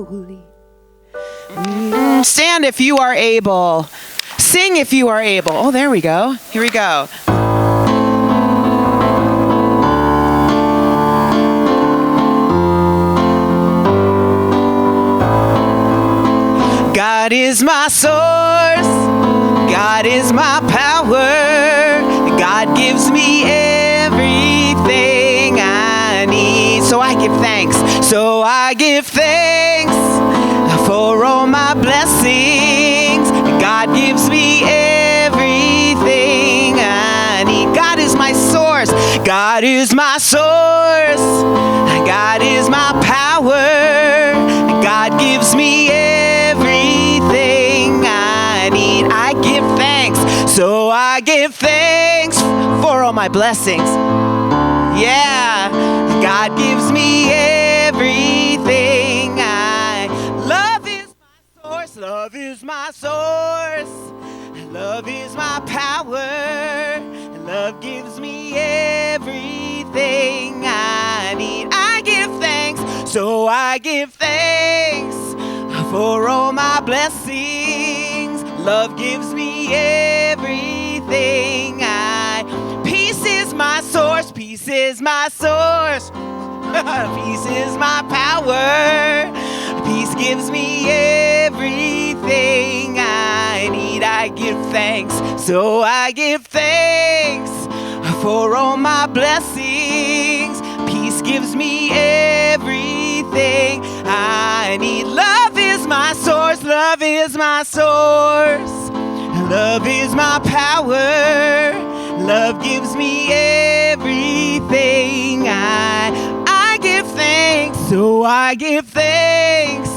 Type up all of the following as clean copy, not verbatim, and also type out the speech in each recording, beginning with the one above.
holy. Stand if you are able. Sing if you are able. Oh, there we go. Here we go. God is my source. God is my power. God gives me everything I need. So I give thanks. So I give thanks for all my blessings. God gives me everything I need. God is my source. God is my source. God is my power. God gives me everything I need. I give thanks. So I give thanks for all my blessings. Yeah. God gives me everything I love is my source. Love is my source. Love is my power. Love gives me everything I need. I give thanks. So I give thanks for all my blessings. Love gives me everything peace is my source. Peace is my source. Peace is my power. Peace gives me everything I need. I give thanks. So I give thanks for all my blessings. Peace gives me everything I need. Love is my source. Love is my source. Love is my power. Love gives me everything I give thanks. So I give thanks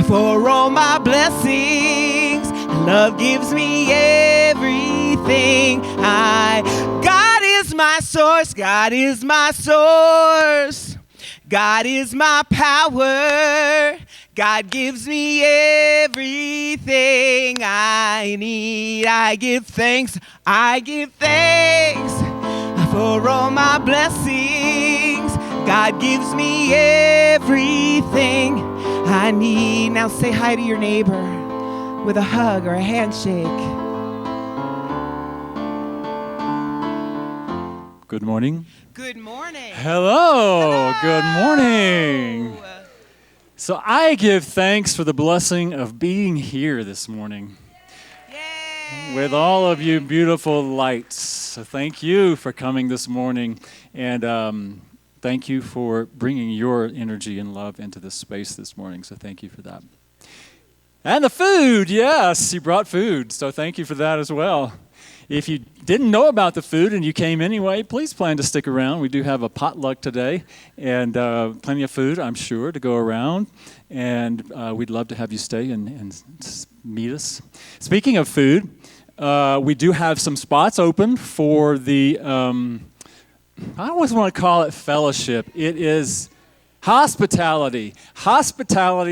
for all my blessings. Love gives me everything God is my source. God is my source. God is my power. God gives me everything I need. I give thanks. I give thanks for all my blessings. God gives me everything I need. Now say hi to your neighbor with a hug or a handshake. Good morning. Good morning. Hello. Good morning. So I give thanks for the blessing of being here this morning. Yay. With all of you beautiful lights. So thank you for coming this morning, and thank you for bringing your energy and love into this space this morning. So thank you for that. And the food, yes, you brought food. So thank you for that as well. If you didn't know about the food and you came anyway, please plan to stick around. We do have a potluck today and plenty of food, I'm sure, to go around. And we'd love to have you stay and meet us. Speaking of food, we do have some spots open for the, I always want to call it fellowship. It is hospitality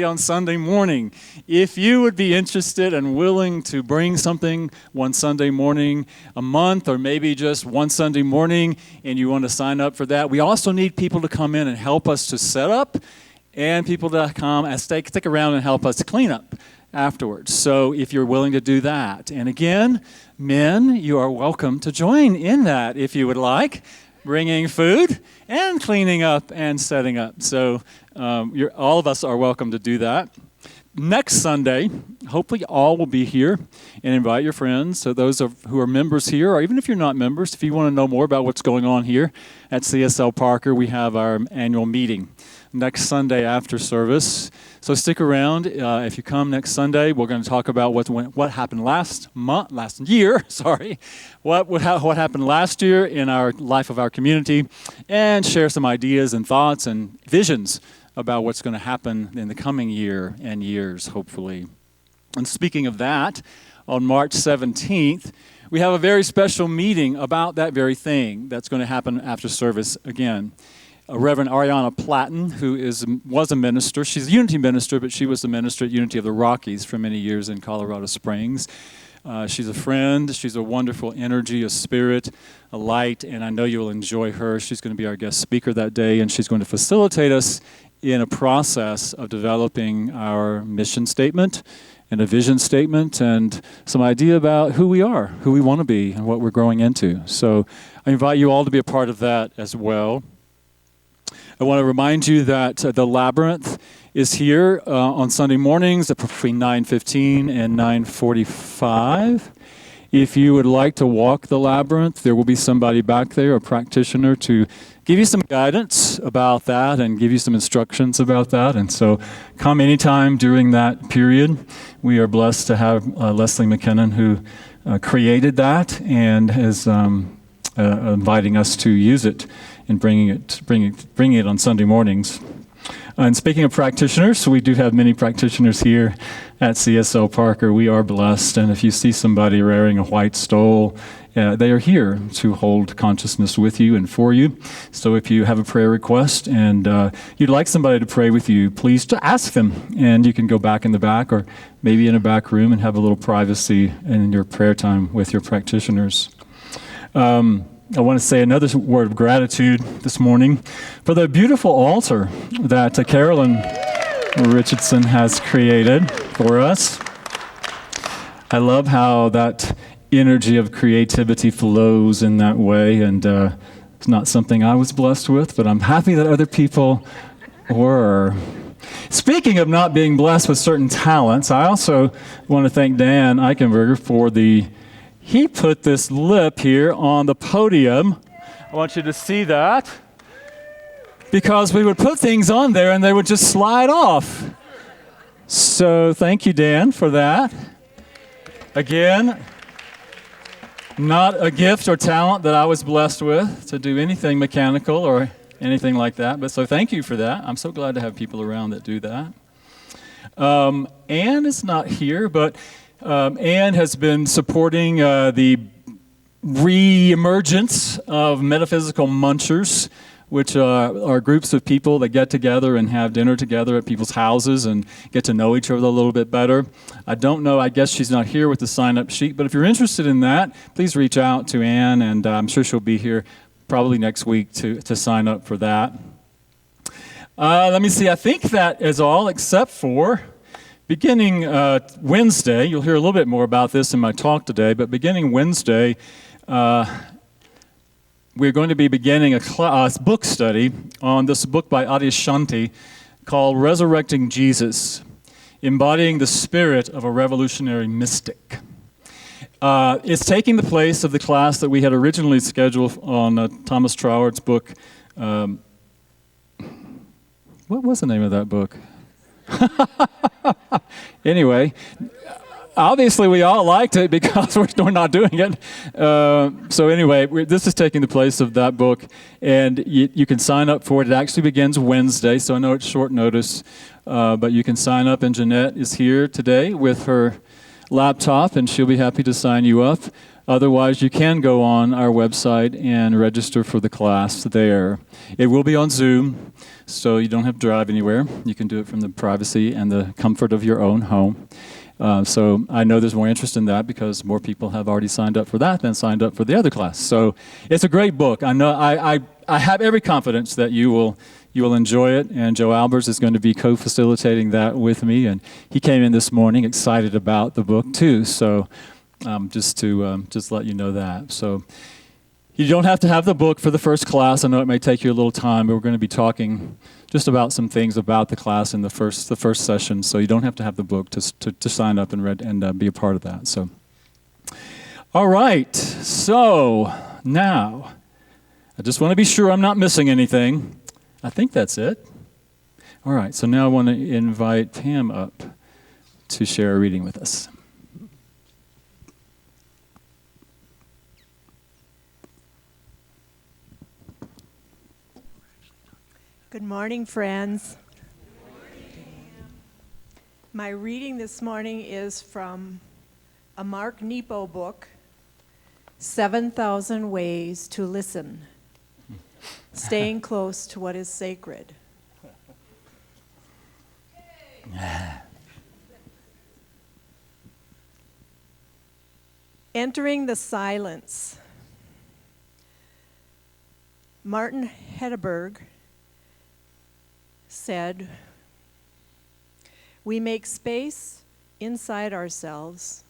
on Sunday morning. If you would be interested and willing to bring something one Sunday morning a month, or maybe just one Sunday morning, and you want to sign up for that, we also need people to come in and help us to set up, and people to come and stick around and help us to clean up afterwards. So if you're willing to do that, and again, men, you are welcome to join in that if you would like, bringing food and cleaning up and setting up. So all of us are welcome to do that. Next Sunday, hopefully all will be here, and invite your friends. So those who are members here, or even if you're not members, if you want to know more about what's going on here at CSL Parker, we have our annual meeting next Sunday after service. So stick around. If you come next Sunday, we're going to talk about what happened last year. What happened last year in our life of our community, and share some ideas and thoughts and visions about what's going to happen in the coming year and years, hopefully. And speaking of that, on March 17th, we have a very special meeting about that very thing that's going to happen after service again. Reverend Ariana Platten, who was a minister. She's a Unity minister, but she was the minister at Unity of the Rockies for many years in Colorado Springs. She's a friend. She's a wonderful energy, a spirit, a light, and I know you'll enjoy her. She's going to be our guest speaker that day, and she's going to facilitate us in a process of developing our mission statement and a vision statement and some idea about who we are, who we want to be, and what we're growing into. So I invite you all to be a part of that as well. I want to remind you that the Labyrinth is here on Sunday mornings between 9:15 and 9:45. If you would like to walk the Labyrinth, there will be somebody back there, a practitioner, to give you some guidance about that and give you some instructions about that. And so come anytime during that period. We are blessed to have Leslie McKinnon, who created that and is inviting us to use it and bringing it on Sunday mornings. And speaking of practitioners, we do have many practitioners here at CSL Parker. We are blessed, and if you see somebody wearing a white stole, they are here to hold consciousness with you and for you. So if you have a prayer request and you'd like somebody to pray with you, please ask them, and you can go back in the back or maybe in a back room and have a little privacy in your prayer time with your practitioners. I want to say another word of gratitude this morning for the beautiful altar that Carolyn Richardson has created for us. I love how that energy of creativity flows in that way, and it's not something I was blessed with, but I'm happy that other people were. Speaking of not being blessed with certain talents, I also want to thank Dan Eichenberger for he put this lip here on the podium. I want you to see that. Because we would put things on there and they would just slide off. So thank you, Dan, for that. Again, not a gift or talent that I was blessed with to do anything mechanical or anything like that. But so thank you for that. I'm so glad to have people around that do that. Anne is not here, but Anne has been supporting the re-emergence of metaphysical munchers, which are groups of people that get together and have dinner together at people's houses and get to know each other a little bit better. I don't know, I guess she's not here with the sign-up sheet, but if you're interested in that, please reach out to Anne, and I'm sure she'll be here probably next week to sign up for that. Let me see, I think that is all except for beginning Wednesday. You'll hear a little bit more about this in my talk today, but beginning Wednesday, we're going to be beginning a book study on this book by Adyashanti called Resurrecting Jesus, Embodying the Spirit of a Revolutionary Mystic. It's taking the place of the class that we had originally scheduled on Thomas Trower's book. What was the name of that book? Anyway, obviously we all liked it because we're not doing it. So anyway, this is taking the place of that book, and you can sign up for it. It actually begins Wednesday, so I know it's short notice, but you can sign up, and Jeanette is here today with her laptop, and she'll be happy to sign you up. Otherwise, you can go on our website and register for the class there. It will be on Zoom, so you don't have to drive anywhere. You can do it from the privacy and the comfort of your own home. So I know there's more interest in that because more people have already signed up for that than signed up for the other class. So it's a great book. I know I have every confidence that you will enjoy it, and Joe Albers is going to be co-facilitating that with me, and he came in this morning excited about the book too. So just to let you know that. So you don't have to have the book for the first class. I know it may take you a little time, but we're going to be talking just about some things about the class in the first session. So you don't have to have the book to sign up and be a part of that. So, all right. So now, I just want to be sure I'm not missing anything. I think that's it. All right. So now I want to invite Pam up to share a reading with us. Good morning, friends. My reading this morning is from a Mark Nepo book, 7,000 Ways to Listen, Staying Close to What is Sacred. Entering the silence. Martin Hedeberg said, "We make space inside ourselves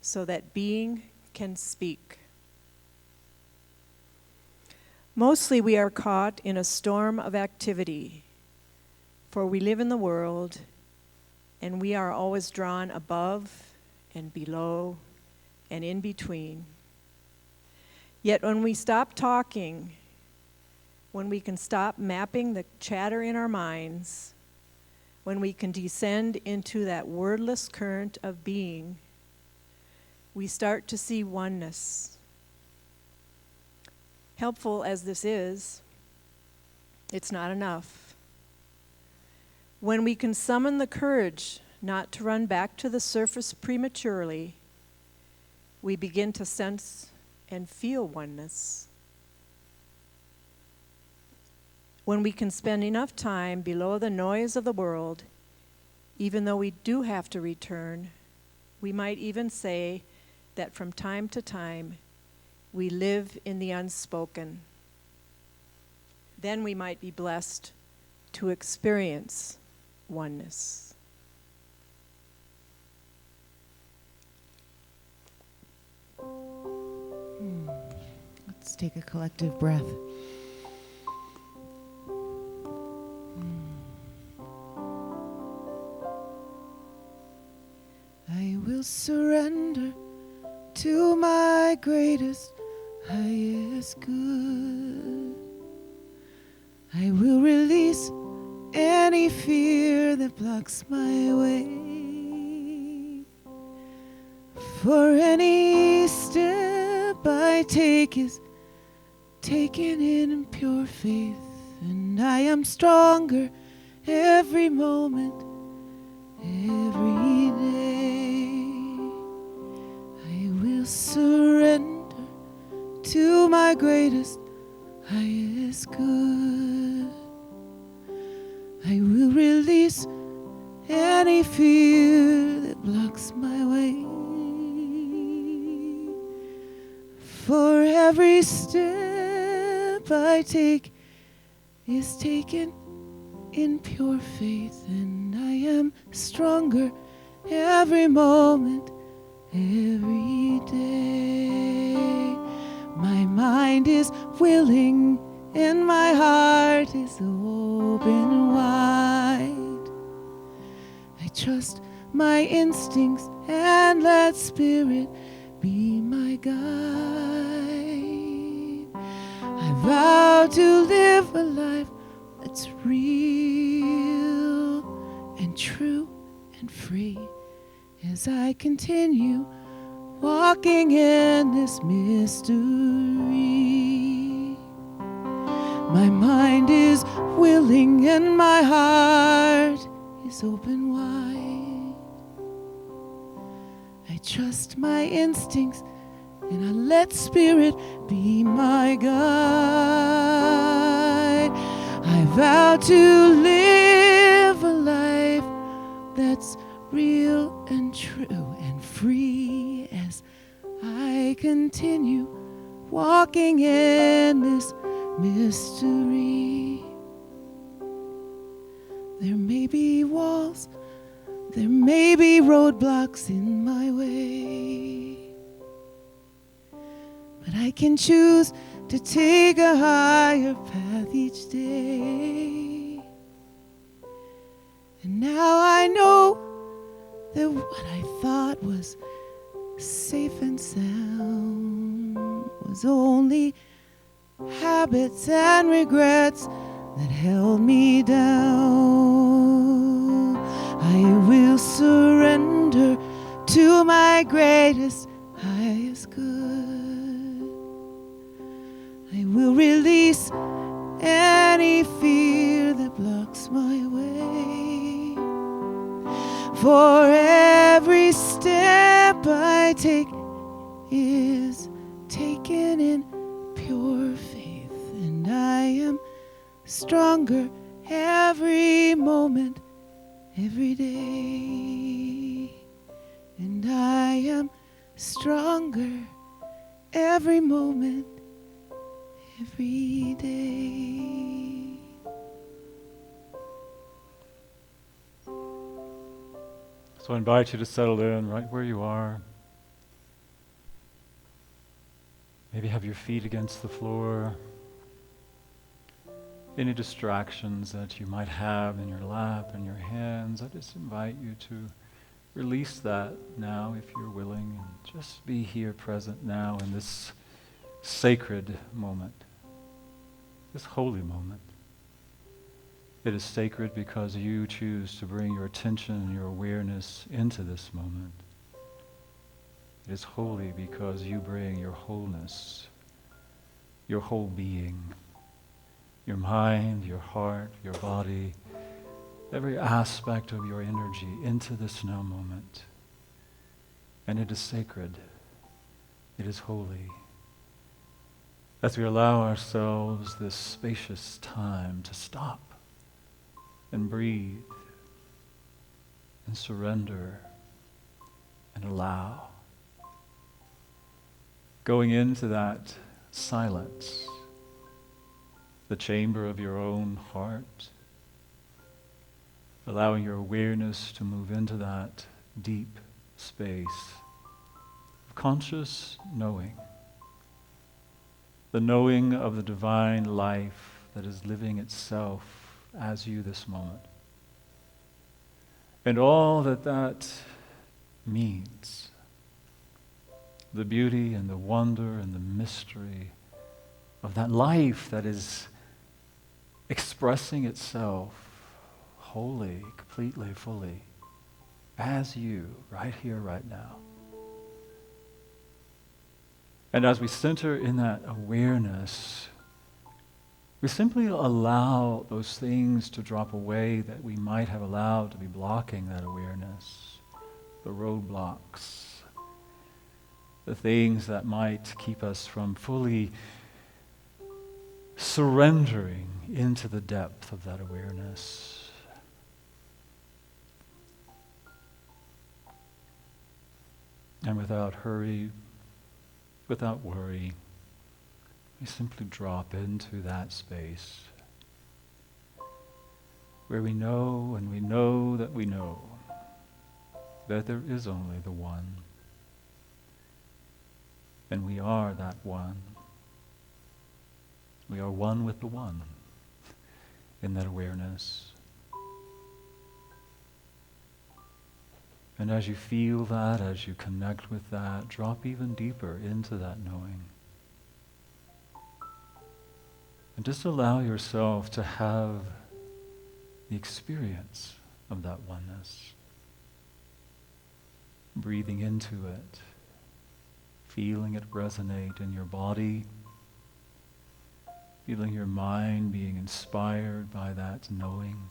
so that being can speak." Mostly we are caught in a storm of activity, for we live in the world and we are always drawn above and below and in between. Yet when we stop talking, when we can stop mapping the chatter in our minds, when we can descend into that wordless current of being, we start to see oneness. Helpful as this is, it's not enough. When we can summon the courage not to run back to the surface prematurely, we begin to sense and feel oneness. When we can spend enough time below the noise of the world, even though we do have to return, we might even say that from time to time, we live in the unspoken. Then we might be blessed to experience oneness. Let's take a collective breath. I will surrender to my greatest, highest good. I will release any fear that blocks my way. For any step I take is taken in pure faith, and I am stronger every moment, every day. I will surrender to my greatest, highest good. I will release any fear that blocks my way. For every step I take is taken in pure faith, and I am stronger every moment, every day. My mind is willing and my heart is open wide. I trust my instincts and let Spirit be my guide. I vow to live a life that's real and true and free as I continue walking in this mystery. My mind is willing and my heart is open wide. I trust my instincts and I let Spirit be my guide. I vow to live a life that's real and true and free as I continue walking in this mystery. There may be walls, there may be roadblocks in my way, but I can choose to take a higher path each day. And now I know that what I thought was safe and sound was only habits and regrets that held me down. I will surrender to my greatest, highest good. I will release any fear that blocks my way. For every step I take is taken in pure faith, and I am stronger every moment, every day. And I am stronger every moment, every day. So I invite you to settle in right where you are. Maybe have your feet against the floor. Any distractions that you might have in your lap and your hands, I just invite you to release that now if you're willing, and just be here present now in this sacred moment, this holy moment. It is sacred because you choose to bring your attention and your awareness into this moment. It is holy because you bring your wholeness, your whole being, your mind, your heart, your body, every aspect of your energy into this now moment. And it is sacred. It is holy. As we allow ourselves this spacious time to stop and breathe and surrender and allow. Going into that silence, the chamber of your own heart, allowing your awareness to move into that deep space of conscious knowing, the knowing of the divine life that is living itself as you this moment. And all that that means, the beauty and the wonder and the mystery of that life that is expressing itself wholly, completely, fully, as you, right here, right now. And as we center in that awareness, we simply allow those things to drop away that we might have allowed to be blocking that awareness, the roadblocks, the things that might keep us from fully surrendering into the depth of that awareness. And without hurry, without worry, we simply drop into that space where we know and we know that we know that there is only the one. And we are that one. We are one with the one in that awareness. And as you feel that, as you connect with that, drop even deeper into that knowing. And just allow yourself to have the experience of that oneness. Breathing into it, feeling it resonate in your body, feeling your mind being inspired by that knowing,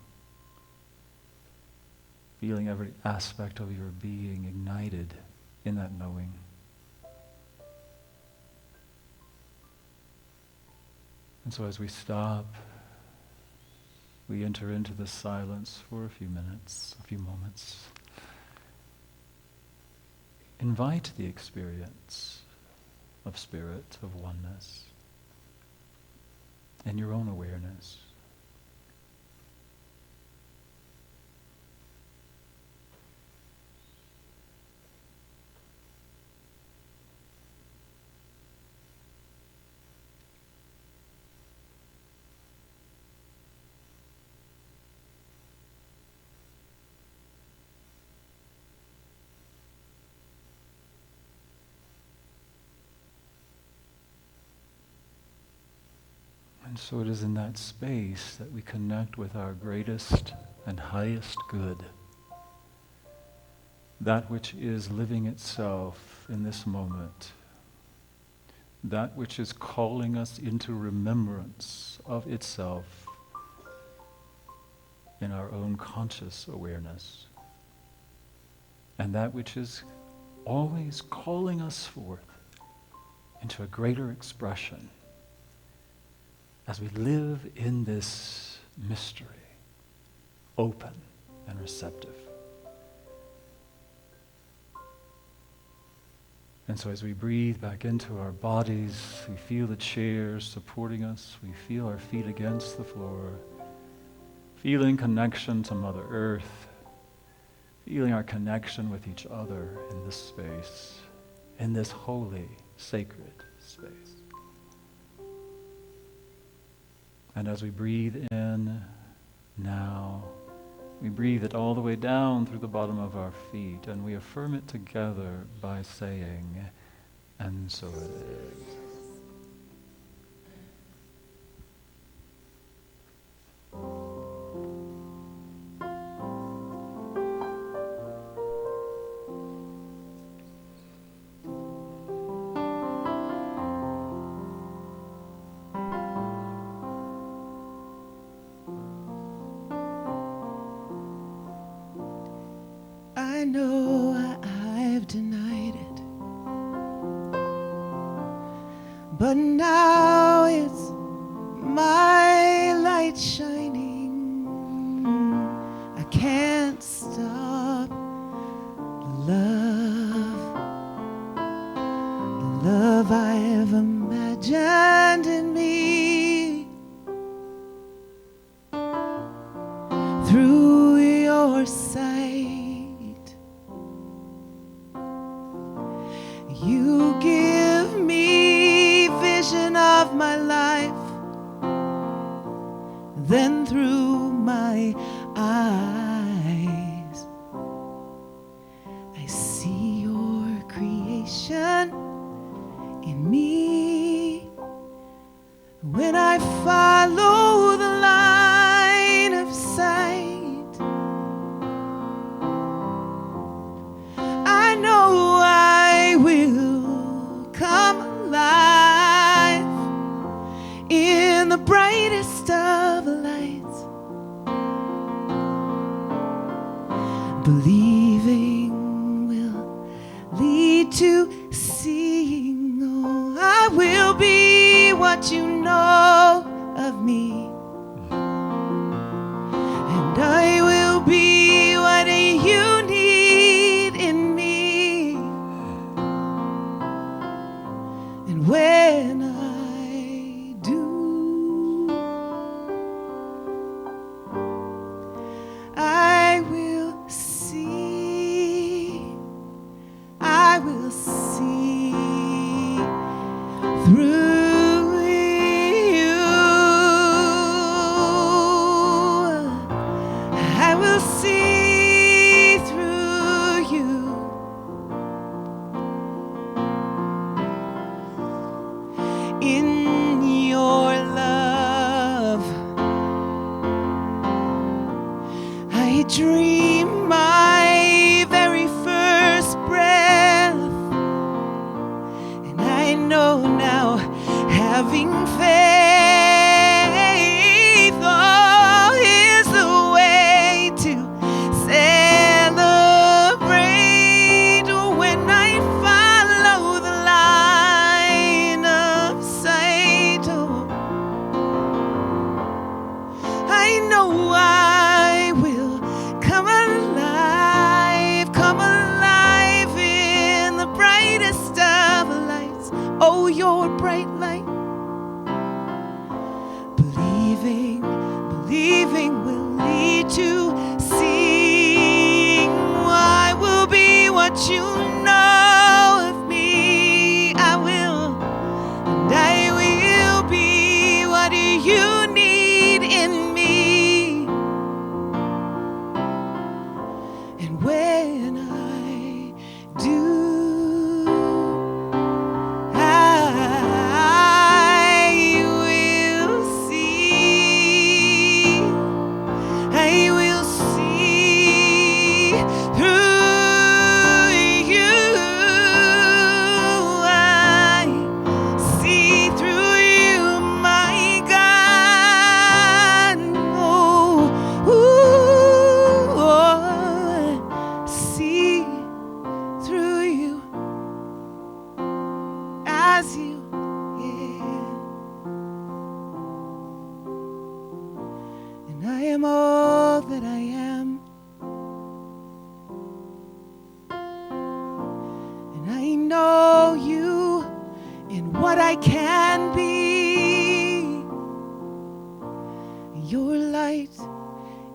feeling every aspect of your being ignited in that knowing. And so as we stop, we enter into the silence for a few minutes, a few moments. Invite the experience of spirit, of oneness, and your own awareness. And so it is in that space that we connect with our greatest and highest good, that which is living itself in this moment, that which is calling us into remembrance of itself in our own conscious awareness, and that which is always calling us forth into a greater expression as we live in this mystery, open and receptive. And so as we breathe back into our bodies, we feel the chairs supporting us. We feel our feet against the floor, feeling connection to Mother Earth, feeling our connection with each other in this space, in this holy, sacred space. And as we breathe in now, we breathe it all the way down through the bottom of our feet, and we affirm it together by saying, and so it is. I know I've denied it, but now it's my light shining. I can't stop the love I've imagined in me through your sight. You give me vision of my life, then through my eyes I see your creation in me. When I follow the line of sight, I know I will come alive in the brightest of lights. Believing will lead to seeing. Oh, I will be what you know of me, and I will be what you need in me. And when I do, I will see through you. I will see through you. In your love, I dream my very first breath, and I know now, having faith, oh, is the way to celebrate. When I follow the line of sight, oh, I know I will come alive in the brightest of lights. Oh, your bright light. Believing will lead to seeing. I will be what you know of me. I will, and I will be what you need in me. And when I do, I will see through you. I see through you, my God. Oh, ooh, oh, see through you as you, yeah. And I am all that I am, and I know light.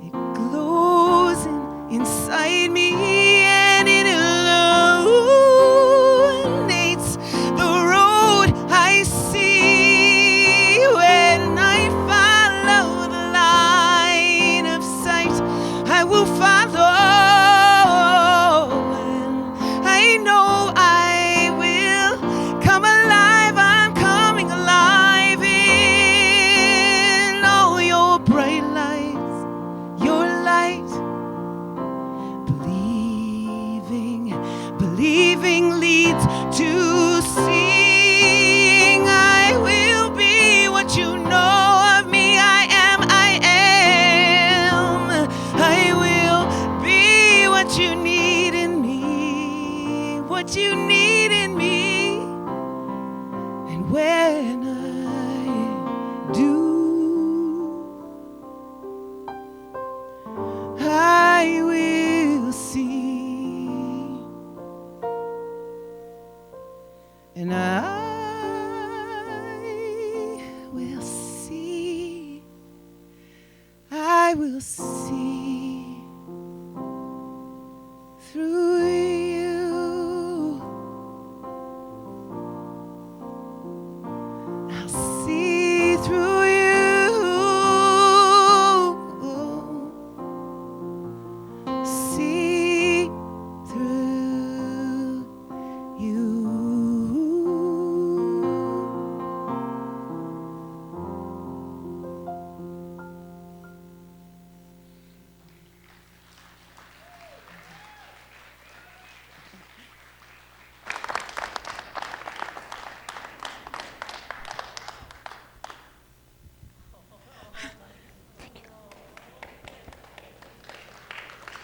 It glows inside me, and it illuminates the road I see. When I follow the line of sight, I will follow, and I know I will come alive. I'm coming alive in all your bright lights, your light. Believing leads to seeing. I will be what you know of me. I am. I will be what you need in me. What you need in me. And when I do, I will see. And I will see through you. I'll see through you. See through you.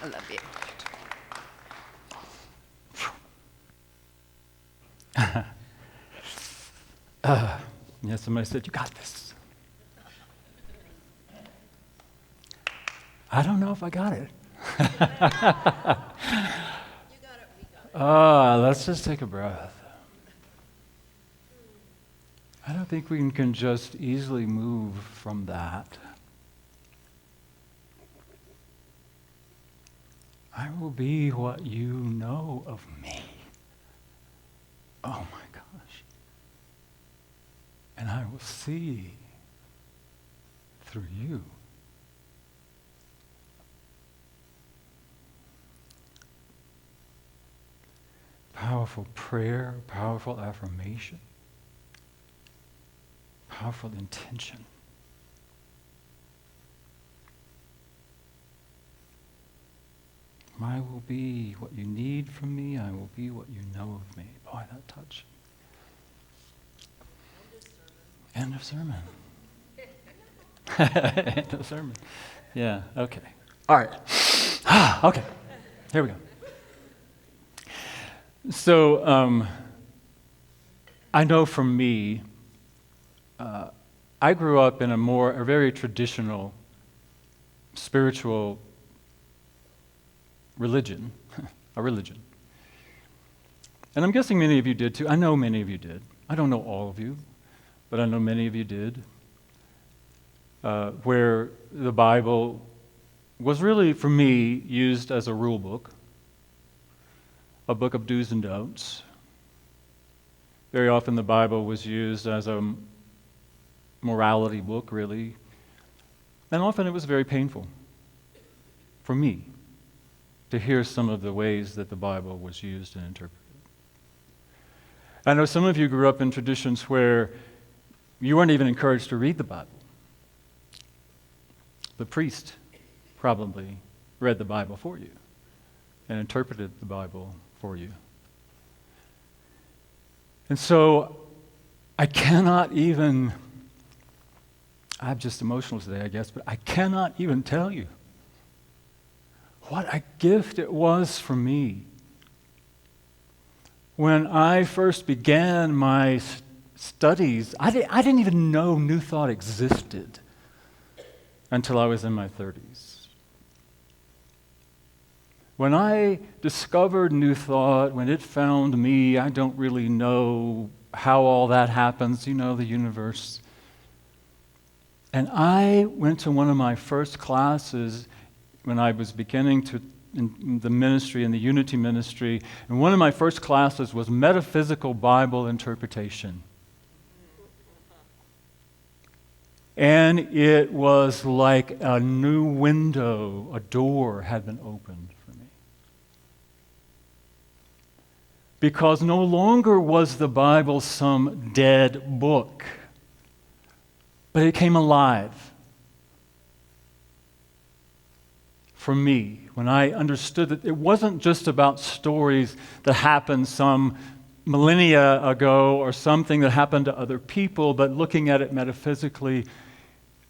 I love you. Yeah, somebody said, "You got this." I don't know if I got it. Let's just take a breath. I don't think we can just easily move from that. I will be what you know of me. Oh my gosh. And I will see through you. Powerful prayer, powerful affirmation, powerful intention. I will be what you need from me. I will be what you know of me. Boy, that touch. End of sermon. End of sermon. Yeah, okay. All right. Okay, here we go. So, I know for me, I grew up in a very traditional, spiritual religion, a religion. And I'm guessing many of you did too. I know many of you did. I don't know all of you, but I know many of you did, where the Bible was really, for me, used as a rule book, a book of do's and don'ts. Very often the Bible was used as a morality book, really, and often it was very painful for me to hear some of the ways that the Bible was used and interpreted. I know some of you grew up in traditions where you weren't even encouraged to read the Bible. The priest probably read the Bible for you and interpreted the Bible for you. And so I cannot even, I'm just emotional today, I guess, but I cannot even tell you what a gift it was for me when I first began my studies. I didn't even know New Thought existed until I was in my 30s. When I discovered New Thought, when it found me, I don't really know how all that happens, the universe. And I went to one of my first classes when I was beginning to in the ministry, in the Unity ministry, and one of my first classes was metaphysical Bible interpretation. And it was like a new window, a door had been opened for me. Because no longer was the Bible some dead book, but it came alive for me when I understood that it wasn't just about stories that happened some millennia ago or something that happened to other people, but looking at it metaphysically,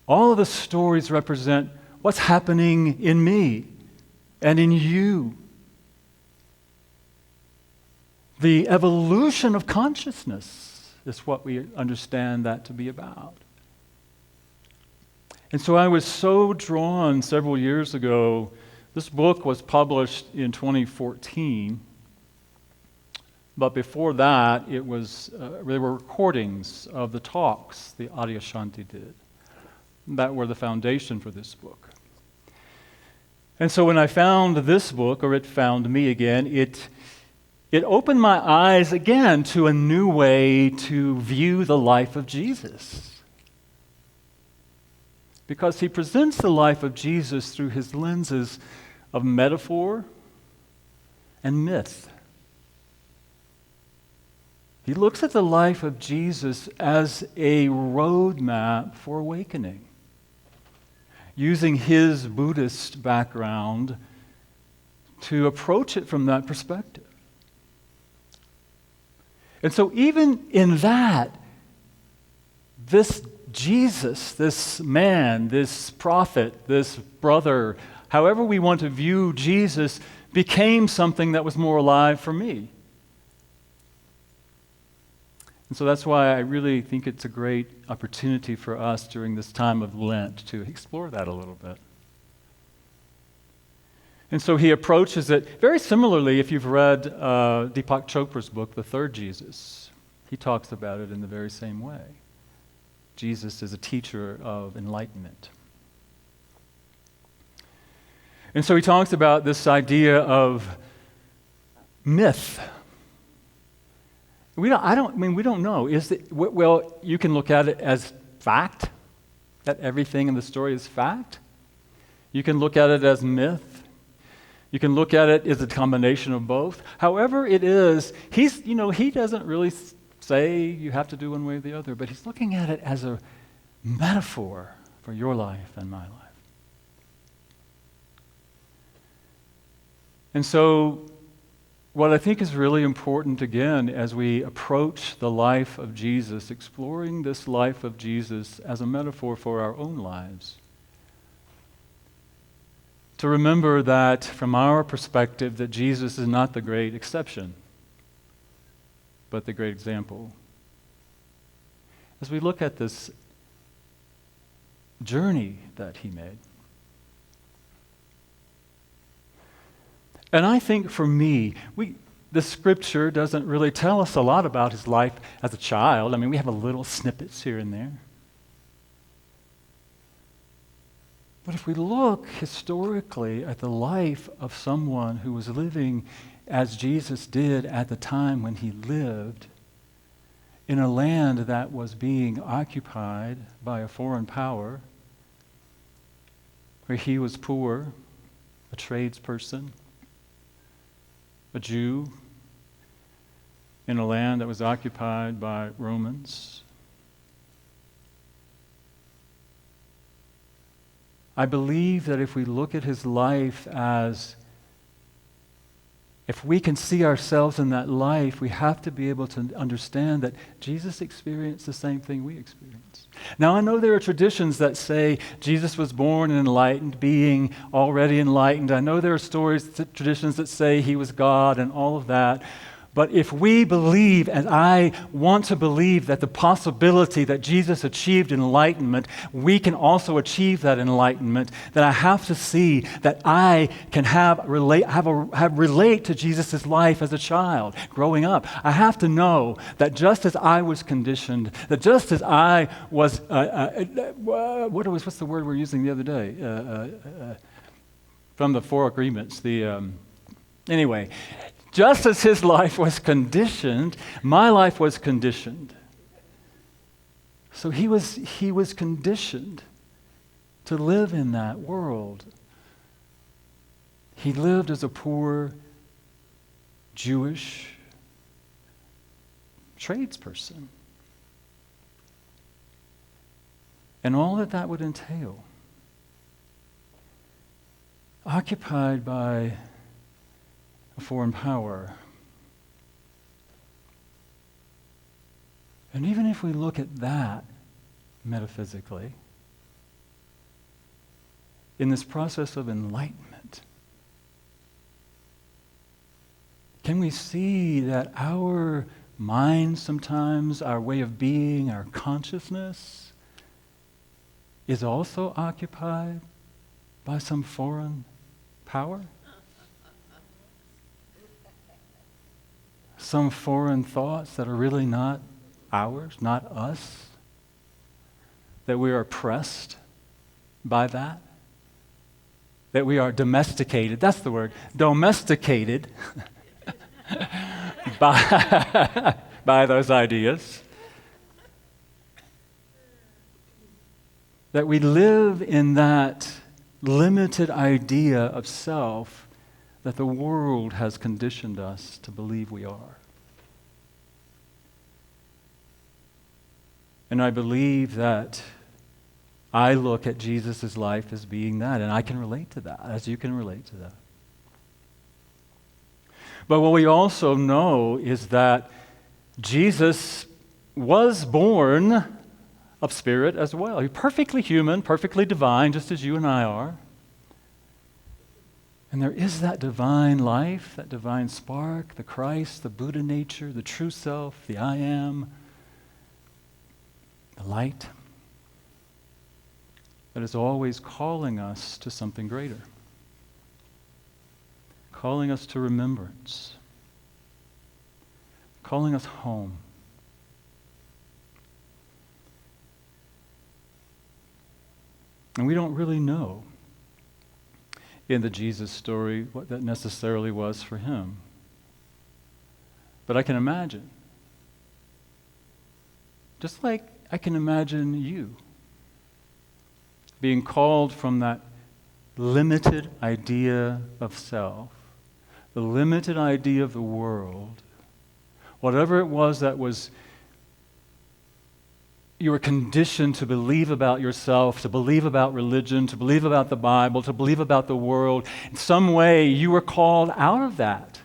all of the stories represent what's happening in me and in you. The evolution of consciousness is what we understand that to be about. And so I was so drawn several years ago. This book was published in 2014. But before that, there were recordings of the talks the Adyashanti did that were the foundation for this book. And so when I found this book, or it found me again, it opened my eyes again to a new way to view the life of Jesus. Because he presents the life of Jesus through his lenses of metaphor and myth. He looks at the life of Jesus as a roadmap for awakening, using his Buddhist background to approach it from that perspective. And so even in that, this Jesus, this man, this prophet, this brother, however we want to view Jesus, became something that was more alive for me. And so that's why I really think it's a great opportunity for us during this time of Lent to explore that a little bit. And so he approaches it very similarly if you've read Deepak Chopra's book, The Third Jesus. He talks about it in the very same way. Jesus is a teacher of enlightenment. And so he talks about this idea of myth. We don't know. Well, you can look at it as fact, that everything in the story is fact. You can look at it as myth. You can look at it as a combination of both. However it is, he doesn't really say you have to do one way or the other, but he's looking at it as a metaphor for your life and my life. And so what I think is really important, again, as we approach the life of Jesus, exploring this life of Jesus as a metaphor for our own lives, to remember that from our perspective that Jesus is not the great exception, but the great example. As we look at this journey that he made. And I think for me, the scripture doesn't really tell us a lot about his life as a child. I mean, we have a little snippets here and there. But if we look historically at the life of someone who was living as Jesus did at the time when he lived, in a land that was being occupied by a foreign power, where he was poor, a tradesperson, a Jew, in a land that was occupied by Romans. I believe that if we look at his life if we can see ourselves in that life, we have to be able to understand that Jesus experienced the same thing we experienced. Now, I know there are traditions that say Jesus was born an enlightened being, already enlightened. I know there are traditions that say he was God and all of that. But if we believe, and I want to believe, that the possibility that Jesus achieved enlightenment, we can also achieve that enlightenment, then I have to see that I can relate to Jesus' life as a child, growing up. I have to know that just as I was conditioned, that just as I was, what's the word we were using the other day? From the Four Agreements. Anyway, just as his life was conditioned, my life was conditioned. So he was conditioned to live in that world. He lived as a poor Jewish tradesperson. And all that would entail. Occupied by a foreign power. And even if we look at that metaphysically, in this process of enlightenment, can we see that our mind sometimes, our way of being, our consciousness, is also occupied by some foreign power? Some foreign thoughts that are really not ours, not us, that we are oppressed by that we are domesticated, that's the word, domesticated by those ideas, that we live in that limited idea of self that the world has conditioned us to believe we are. And I believe that I look at Jesus' life as being that, and I can relate to that, as you can relate to that. But what we also know is that Jesus was born of spirit as well. He's perfectly human, perfectly divine, just as you and I are. And there is that divine life, that divine spark, the Christ, the Buddha nature, the true self, the I am, the light, that is always calling us to something greater, calling us to remembrance, calling us home. And we don't really know in the Jesus story what that necessarily was for him. But I can imagine. Just like I can imagine you being called from that limited idea of self, the limited idea of the world, whatever it was that was you were conditioned to believe about yourself, to believe about religion, to believe about the Bible, to believe about the world. In some way, you were called out of that.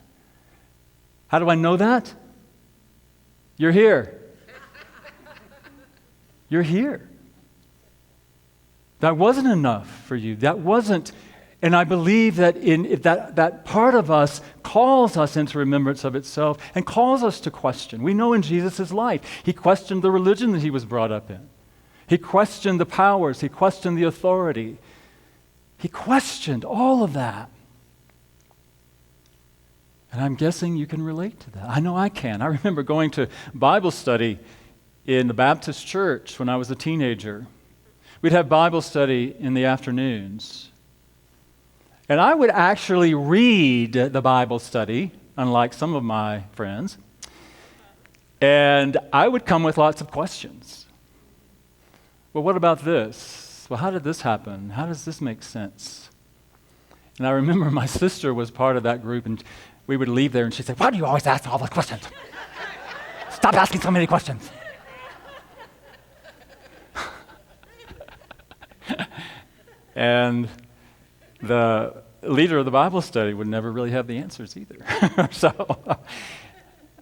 How do I know that? You're here. You're here. That wasn't enough for you. That wasn't, and I believe that that part of us calls us into remembrance of itself and calls us to question. We know in Jesus' life, he questioned the religion that he was brought up in. He questioned the powers. He questioned the authority. He questioned all of that. And I'm guessing you can relate to that. I know I can. I remember going to Bible study in the Baptist church when I was a teenager. We'd have Bible study in the afternoons. And I would actually read the Bible study, unlike some of my friends. And I would come with lots of questions. Well, what about this? Well, how did this happen? How does this make sense? And I remember my sister was part of that group, and we would leave there, and she'd say, "Why do you always ask all the questions? Stop asking so many questions." And the leader of the Bible study would never really have the answers either. So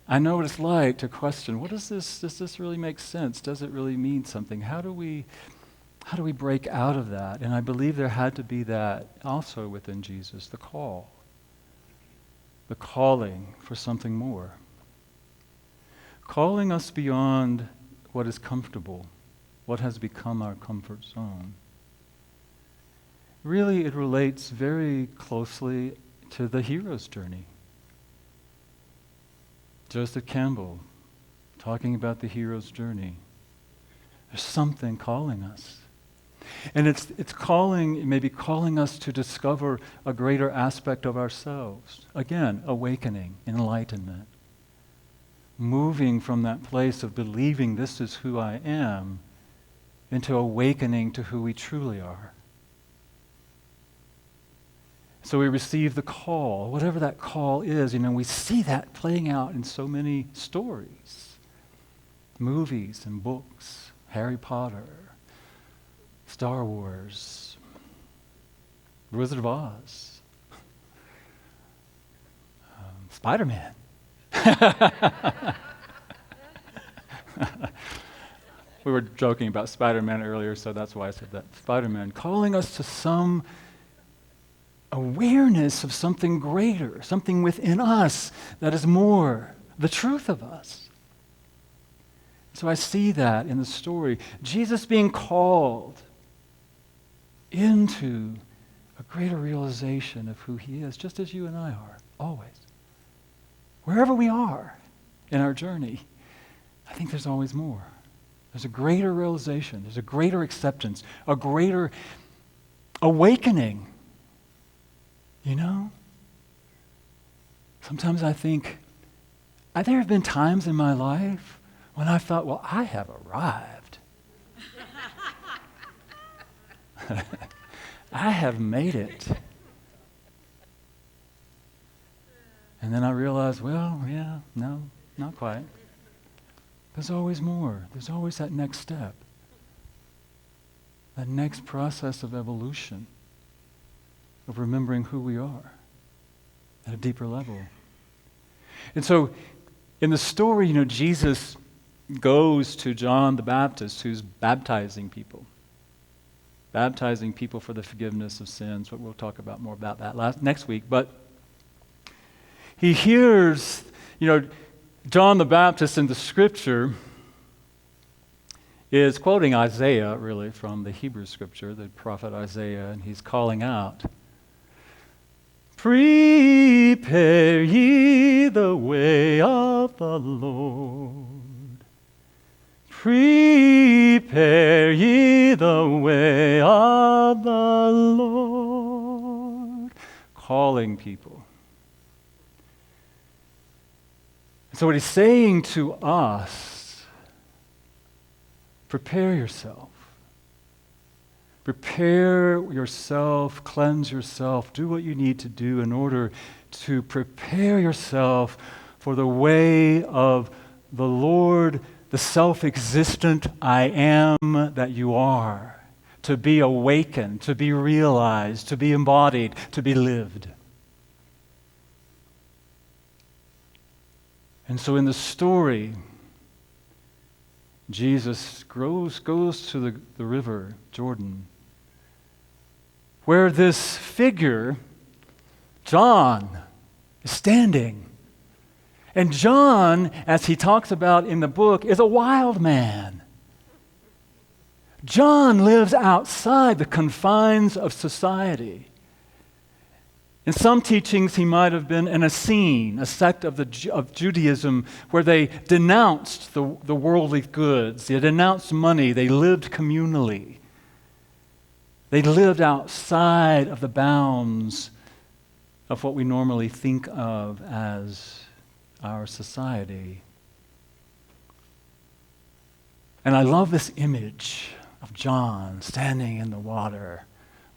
I know what it's like to question, what is this? Does this really make sense? Does it really mean something? How do we break out of that? And I believe there had to be that also within Jesus, the call, the calling for something more. calling us beyond what is comfortable, what has become our comfort zone. Really, it relates very closely to the hero's journey. Joseph Campbell, talking about the hero's journey. There's something calling us. And it's maybe calling us to discover a greater aspect of ourselves. Again, awakening, enlightenment. Moving from that place of believing this is who I am into awakening to who we truly are. So we receive the call, whatever that call is, we see that playing out in so many stories, movies and books, Harry Potter, Star Wars, Wizard of Oz, Spider-Man. We were joking about Spider-Man earlier, so that's why I said that. Spider-Man, calling us to some awareness of something greater, something within us that is more the truth of us. So I see that in the story. Jesus being called into a greater realization of who he is, just as you and I are, always. Wherever we are in our journey, I think there's always more. There's a greater realization, there's a greater acceptance, a greater awakening. Sometimes I think, there have been times in my life when I thought, well, I have arrived. I have made it. And then I realized, well, yeah, no, not quite. There's always more. There's always that next step. That next process of evolution, of remembering who we are at a deeper level. And so in the story, Jesus goes to John the Baptist, who's baptizing people for the forgiveness of sins. But we'll talk about more about that next week. But he hears, John the Baptist in the scripture is quoting Isaiah, really, from the Hebrew scripture, the prophet Isaiah, and he's calling out, "Prepare ye the way of the Lord. Prepare ye the way of the Lord." Calling people. So what he's saying to us, prepare yourself. Prepare yourself, cleanse yourself, do what you need to do in order to prepare yourself for the way of the Lord, the self-existent I am that you are, to be awakened, to be realized, to be embodied, to be lived. And so in the story, Jesus goes to the river, Jordan, where this figure, John, is standing. And John, as he talks about in the book, is a wild man. John lives outside the confines of society. In some teachings, he might have been an Essene, a sect of Judaism, where they denounced the worldly goods. They denounced money. They lived communally. They lived outside of the bounds of what we normally think of as our society. And I love this image of John standing in the water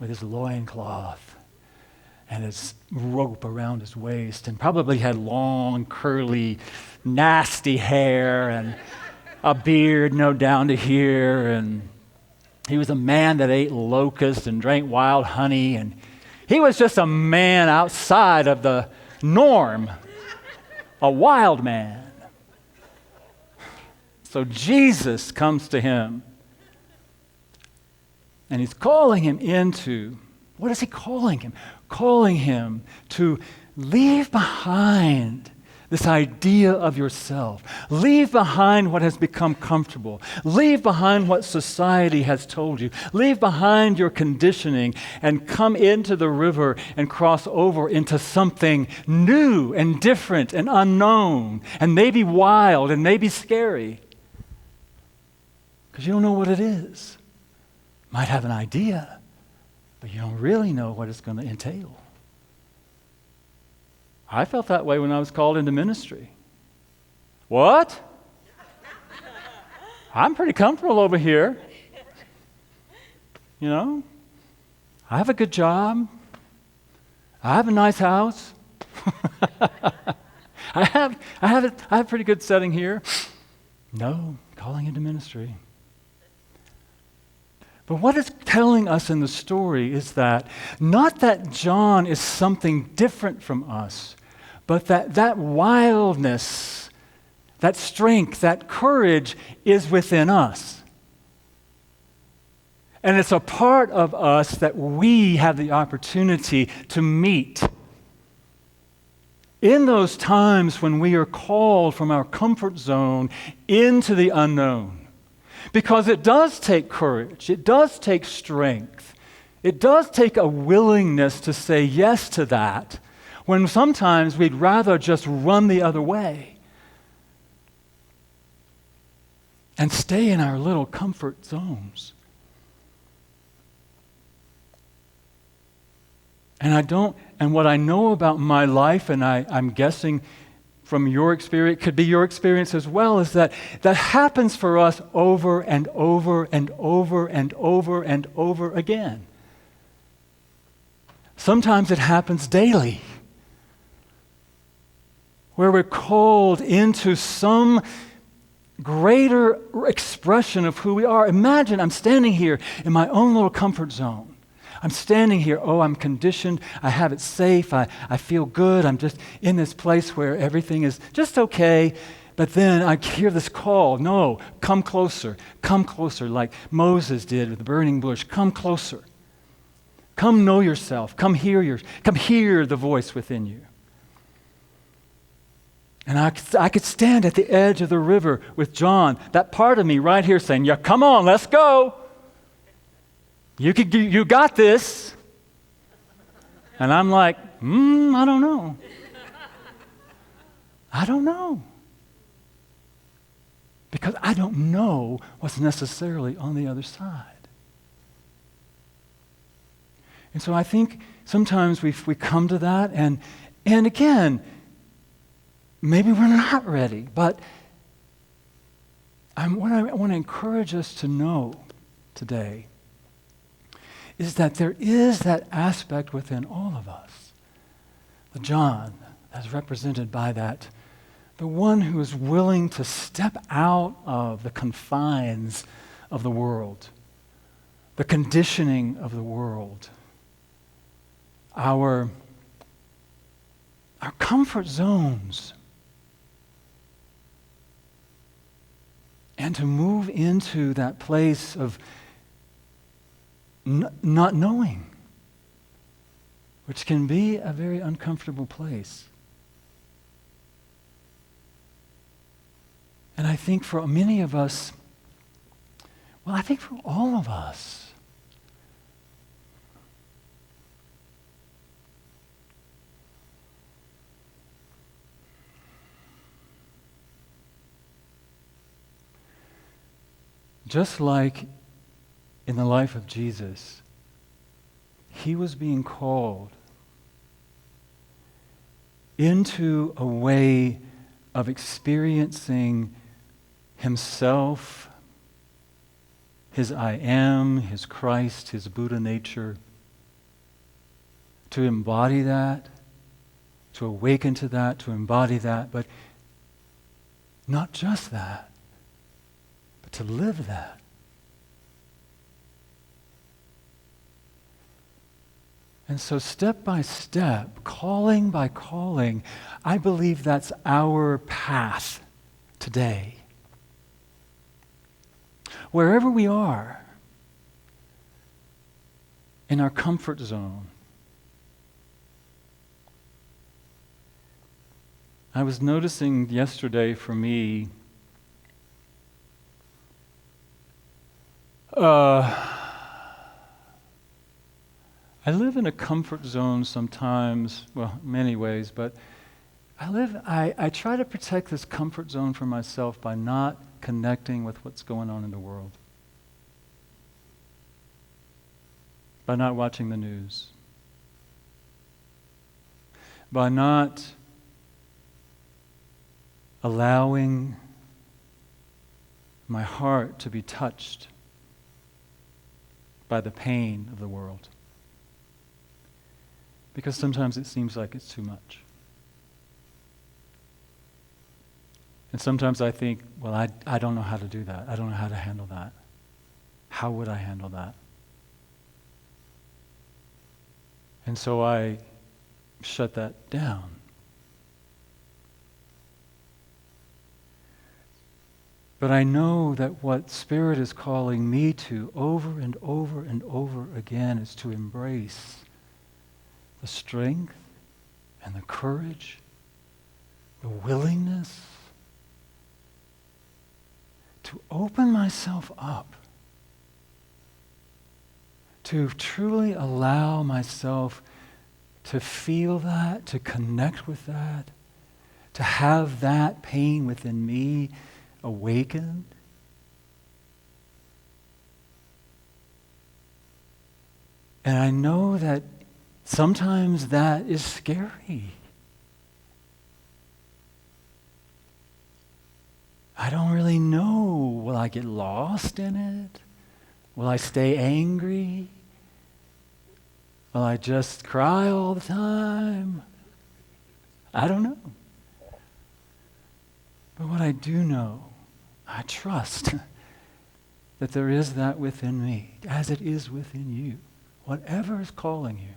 with his loincloth and his rope around his waist, and probably had long, curly, nasty hair and a beard, down to here. And he was a man that ate locusts and drank wild honey, and he was just a man outside of the norm, a wild man. So Jesus comes to him, and he's calling him into, what is he calling him? Calling him to leave behind this idea of yourself. Leave behind what has become comfortable. Leave behind what society has told you. Leave behind your conditioning and come into the river and cross over into something new and different and unknown and maybe wild and maybe scary. Because you don't know what it is. Might have an idea, but you don't really know what it's going to entail. I felt that way when I was called into ministry. What? I'm pretty comfortable over here. You know? I have a good job. I have a nice house. I have a pretty good setting here. No, calling into ministry. But what it's telling us in the story is that not that John is something different from us, but that wildness, that strength, that courage is within us. And it's a part of us that we have the opportunity to meet. In those times when we are called from our comfort zone into the unknown. Because it does take courage, it does take strength, it does take a willingness to say yes to that, when sometimes we'd rather just run the other way and stay in our little comfort zones. And what I know about my life, and I'm guessing from your experience, could be your experience as well, is that happens for us over and over and over and over and over again. Sometimes it happens daily, where we're called into some greater expression of who we are. Imagine I'm standing here in my own little comfort zone. I'm standing here, I'm conditioned, I have it safe, I feel good, I'm just in this place where everything is just okay, but then I hear this call, no, come closer, like Moses did with the burning bush, come closer. Come know yourself, come hear the voice within you. And I could stand at the edge of the river with John, that part of me right here saying, yeah, come on, let's go. You got this. And I'm like, I don't know. I don't know. Because I don't know what's necessarily on the other side. And so I think sometimes we come to that, and again, maybe we're not ready, but what I want to encourage us to know today is that there is that aspect within all of us. The John, as represented by that, the one who is willing to step out of the confines of the world, the conditioning of the world, our comfort zones, and to move into that place of not knowing, which can be a very uncomfortable place. And I think for many of us, I think for all of us, just like in the life of Jesus, he was being called into a way of experiencing himself, his I am, his Christ, his Buddha nature, to embody that, to awaken to that, to embody that, but not just that, but to live that. And so step by step, calling by calling, I believe that's our path today. Wherever we are, in our comfort zone, I was noticing yesterday for me, I live in a comfort zone sometimes, well, many ways, but I try to protect this comfort zone for myself by not connecting with what's going on in the world, by not watching the news, by not allowing my heart to be touched by the pain of the world. Because sometimes it seems like it's too much. And sometimes I think, well, I don't know how to do that. I don't know how to handle that. How would I handle that? And so I shut that down. But I know that what Spirit is calling me to over and over and over again is to embrace the strength and the courage, the willingness to open myself up, to truly allow myself to feel that, to connect with that, to have that pain within me awakened. And I know that sometimes that is scary. I don't really know. Will I get lost in it? Will I stay angry? Will I just cry all the time? I don't know. But what I do know, I trust that there is that within me, as it is within you. Whatever is calling you,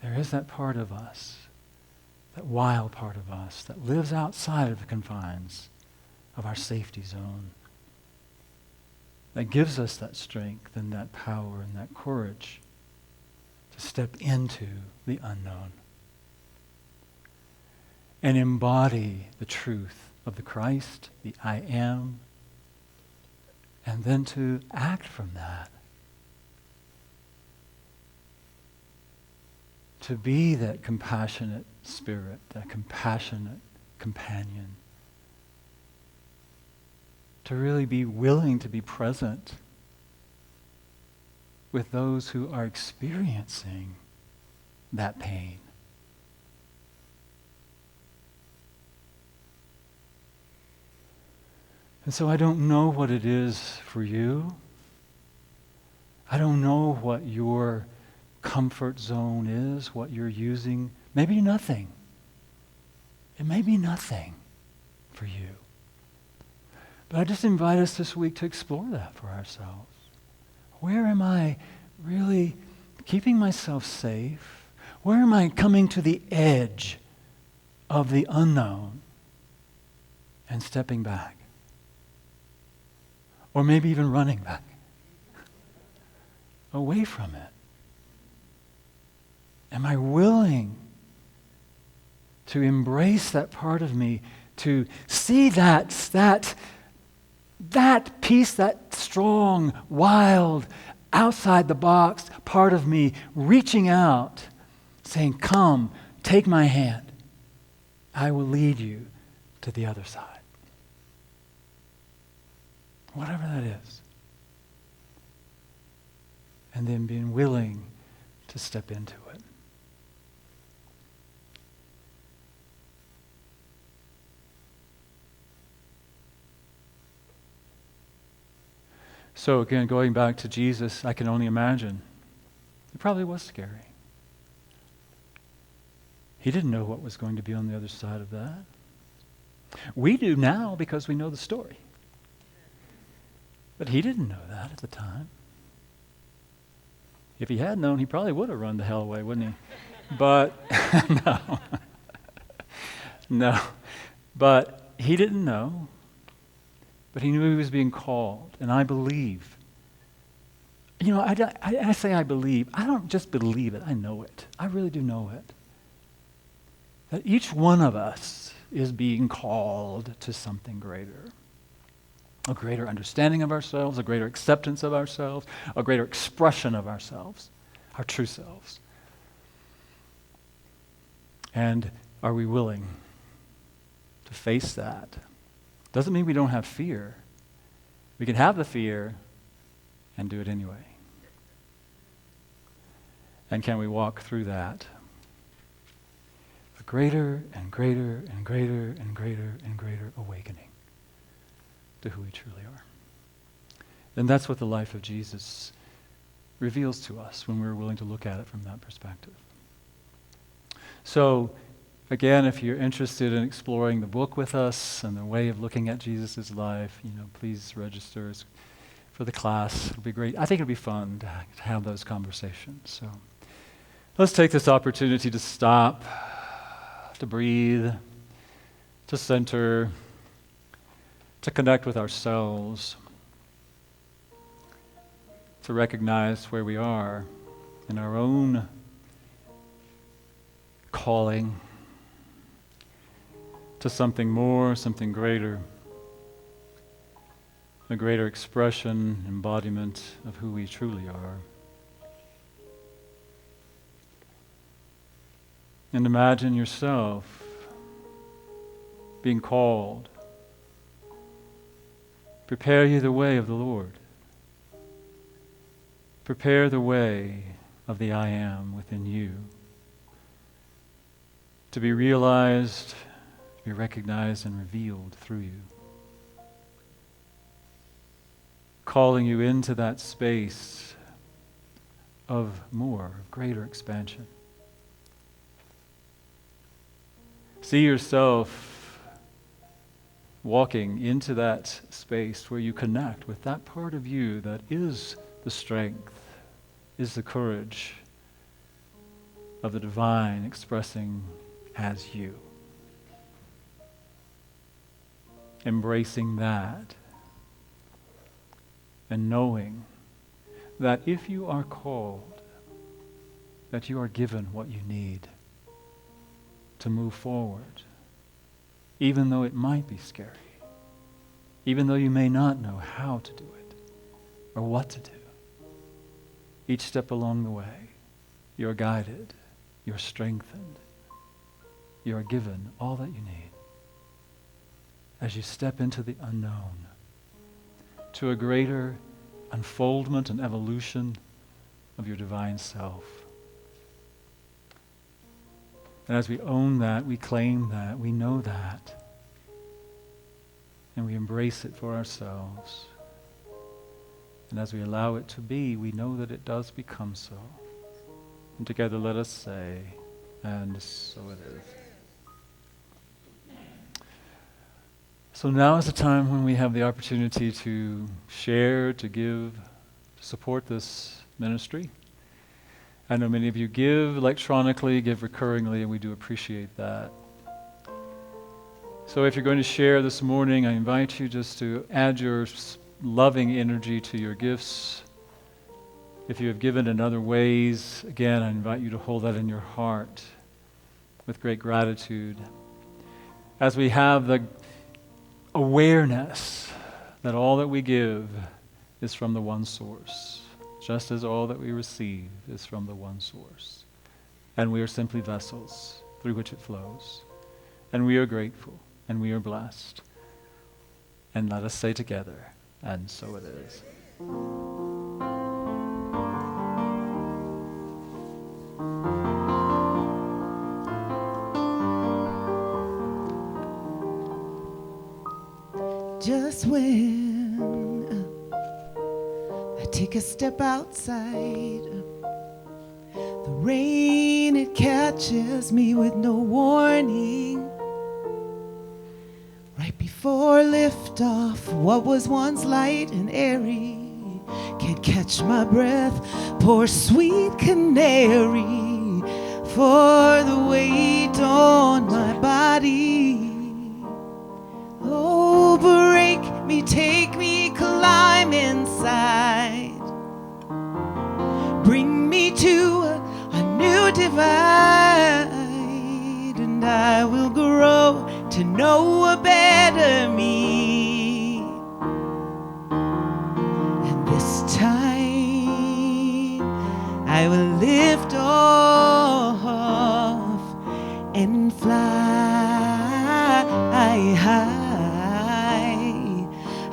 there is that part of us, that wild part of us that lives outside of the confines of our safety zone, that gives us that strength and that power and that courage to step into the unknown and embody the truth of the Christ, the I am, and then to act from that. To be that compassionate spirit, that compassionate companion. To really be willing to be present with those who are experiencing that pain. And so I don't know what it is for you. I don't know what your comfort zone is, what you're using. Maybe nothing. It may be nothing for you. But I just invite us this week to explore that for ourselves. Where am I really keeping myself safe? Where am I coming to the edge of the unknown and stepping back? Or maybe even running back away from it. Am I willing to embrace that part of me, to see that piece, that strong, wild, outside the box part of me reaching out, saying, come, take my hand. I will lead you to the other side. Whatever that is. And then being willing to step into it. So again, going back to Jesus, I can only imagine. It probably was scary. He didn't know what was going to be on the other side of that. We do now because we know the story. But he didn't know that at the time. If he had known, he probably would have run the hell away, wouldn't he? But, no. No. But he didn't know. But he knew he was being called. And I believe. You know, I say I believe. I don't just believe it. I know it. I really do know it. that each one of us is being called to something greater. A greater understanding of ourselves, a greater acceptance of ourselves, a greater expression of ourselves, our true selves. And are we willing to face that? Doesn't mean we don't have fear. We can have the fear and do it anyway. And can we walk through that? A greater and greater and greater and greater and greater awakening to who we truly are. And that's what the life of Jesus reveals to us when we're willing to look at it from that perspective. So, again, if you're interested in exploring the book with us and the way of looking at Jesus' life, please register for the class. It'll be great. I think it'll be fun to have those conversations. So, let's take this opportunity to stop, to breathe, to center, to connect with ourselves, to recognize where we are in our own calling to something more, something greater, a greater expression, embodiment of who we truly are. And imagine yourself being called. Prepare ye the way of the Lord. Prepare the way of the I Am within you. To be realized, to be recognized and revealed through you. Calling you into that space of more, of greater expansion. See yourself walking into that space where you connect with that part of you that is the strength, is the courage of the divine expressing as you. Embracing that and knowing that if you are called, that you are given what you need to move forward, even though it might be scary, even though you may not know how to do it or what to do. Each step along the way, you're guided, you're strengthened, you are given all that you need as you step into the unknown, to a greater unfoldment and evolution of your divine self. And as we own that, we claim that, we know that, and we embrace it for ourselves. And as we allow it to be, we know that it does become so. And together let us say, and so it is. So now is the time when we have the opportunity to share, to give, to support this ministry. I know many of you give electronically, give recurringly, and we do appreciate that. So if you're going to share this morning, I invite you just to add your loving energy to your gifts. If you have given in other ways, again, I invite you to hold that in your heart with great gratitude. As we have the awareness that all that we give is from the one source, just as all that we receive is from the one source. And we are simply vessels through which it flows. And we are grateful, and we are blessed. And let us say together, and so it is. Just when I take a step outside, the rain, it catches me with no warning. Right before liftoff, what was once light and airy can't catch my breath. Poor sweet canary, for the weight on my body. Oh, break me, take me, climb inside. Bring me to a new divide, and I I will lift off and fly high.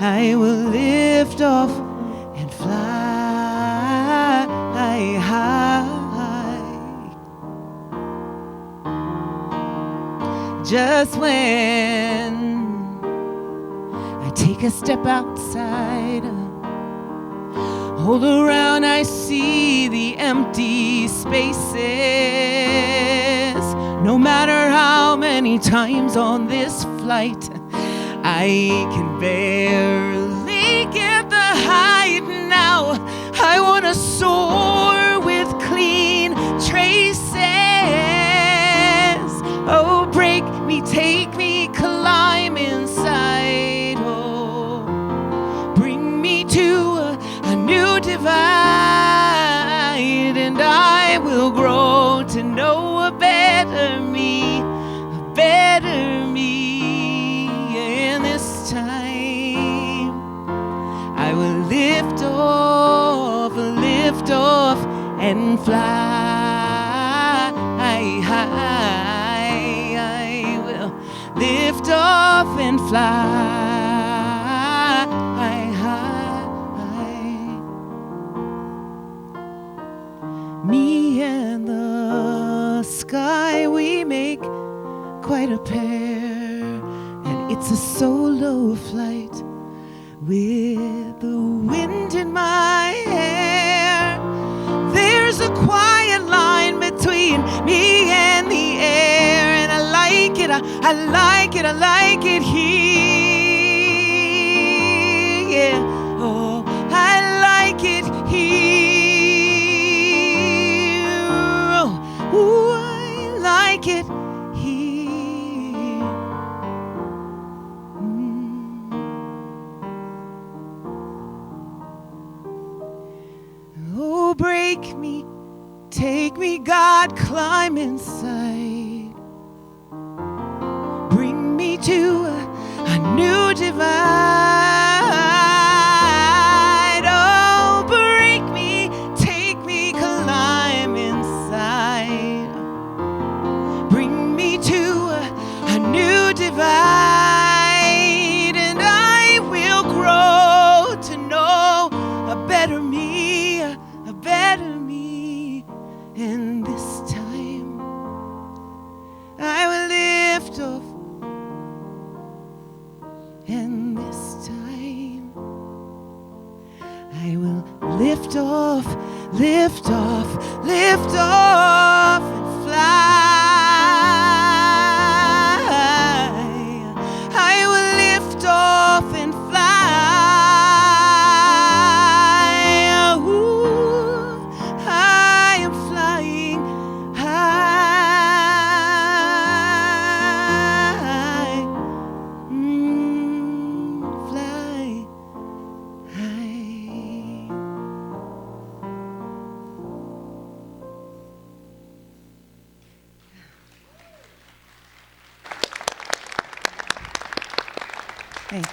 I will lift off and fly high. Just when I take a step outside, all around I see the empty spaces. No matter how many times on this flight I can barely get the height now. I want to soar with clean traces. Oh, break me, take me, climb inside. Oh, bring me to a new divide, and I will grow to know a better me, and this time I will lift off, and fly high. I will lift off and fly high. Me and the sky, we make quite a pair, and it's a solo flight with the wind in my hair. There's a quiet line between me and the air, and I like it, I like it, I like it here. Yeah, oh, I like it here. Oh, I like it here. Oh, break me, take me, God, climb inside. Bring me to a new divide. Oh, break me, take me, climb inside. Bring me to a new divide, and I will grow to know a better me, and this time I will lift off, and this time I will lift off, and fly. I will lift off and fly. Ooh, I am flying high. Fly high. Thank you.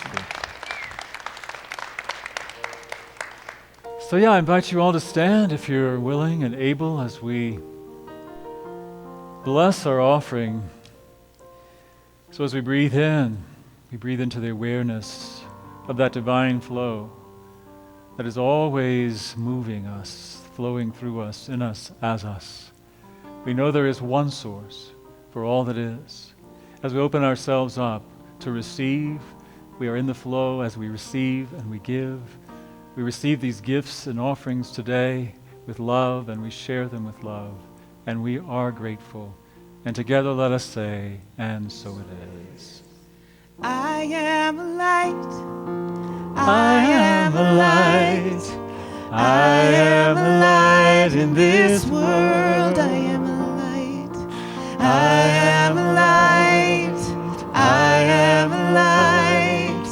So yeah, I invite you all to stand if you're willing and able as we bless our offering. So as we breathe in, we breathe into the awareness of that divine flow that is always moving us, flowing through us, in us, as us. We know there is one source for all that is. As we open ourselves up to receive, we are in the flow as we receive and we give. We receive these gifts and offerings today with love, and we share them with love, and we are grateful. And together let us say, and so it is. I am a light. I am a light. I am a light in this world. I am a light. I am a light. I am a light.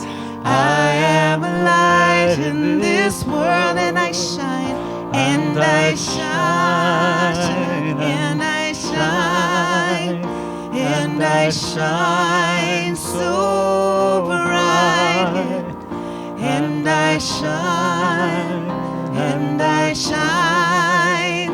I am a light in this world, and I shine, and I shine, and I shine, and I shine so bright, and I shine, and I shine,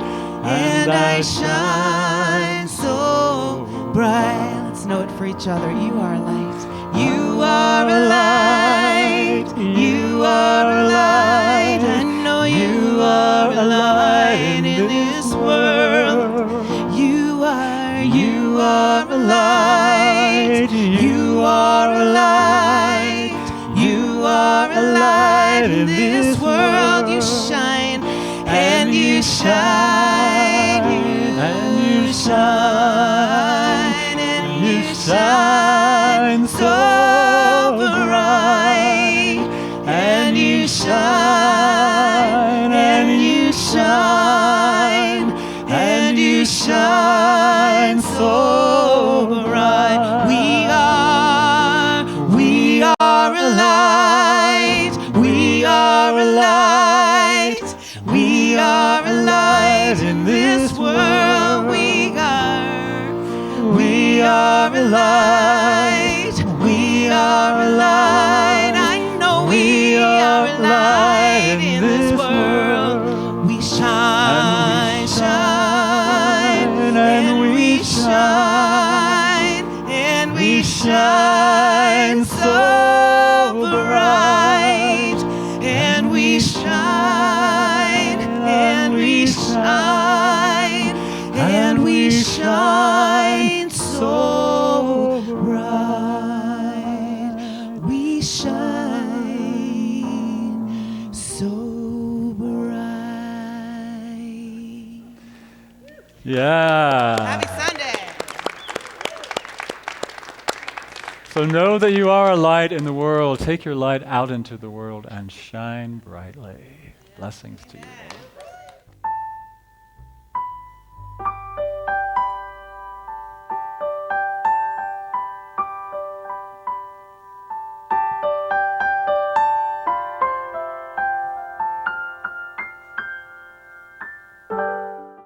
and I shine so bright. Let's know it for each other. You are a light. You are a light. You are a light. I know you are a light in this world. You are a light. You are a light. You are a light in this world. You shine and you shine and you shine and you shine so bright and you shine and you shine and you shine so bright. We are a light. We are a light. We are a light in this world. We are a light. We are a light. I know we are a light in this world. We shine, shine, and we shine, and we shine so bright, and we shine, and we shine, and we shine so bright. We shine so bright. Yeah. Happy Sunday. So know that you are a light in the world. Take your light out into the world and shine brightly. Blessings to you all.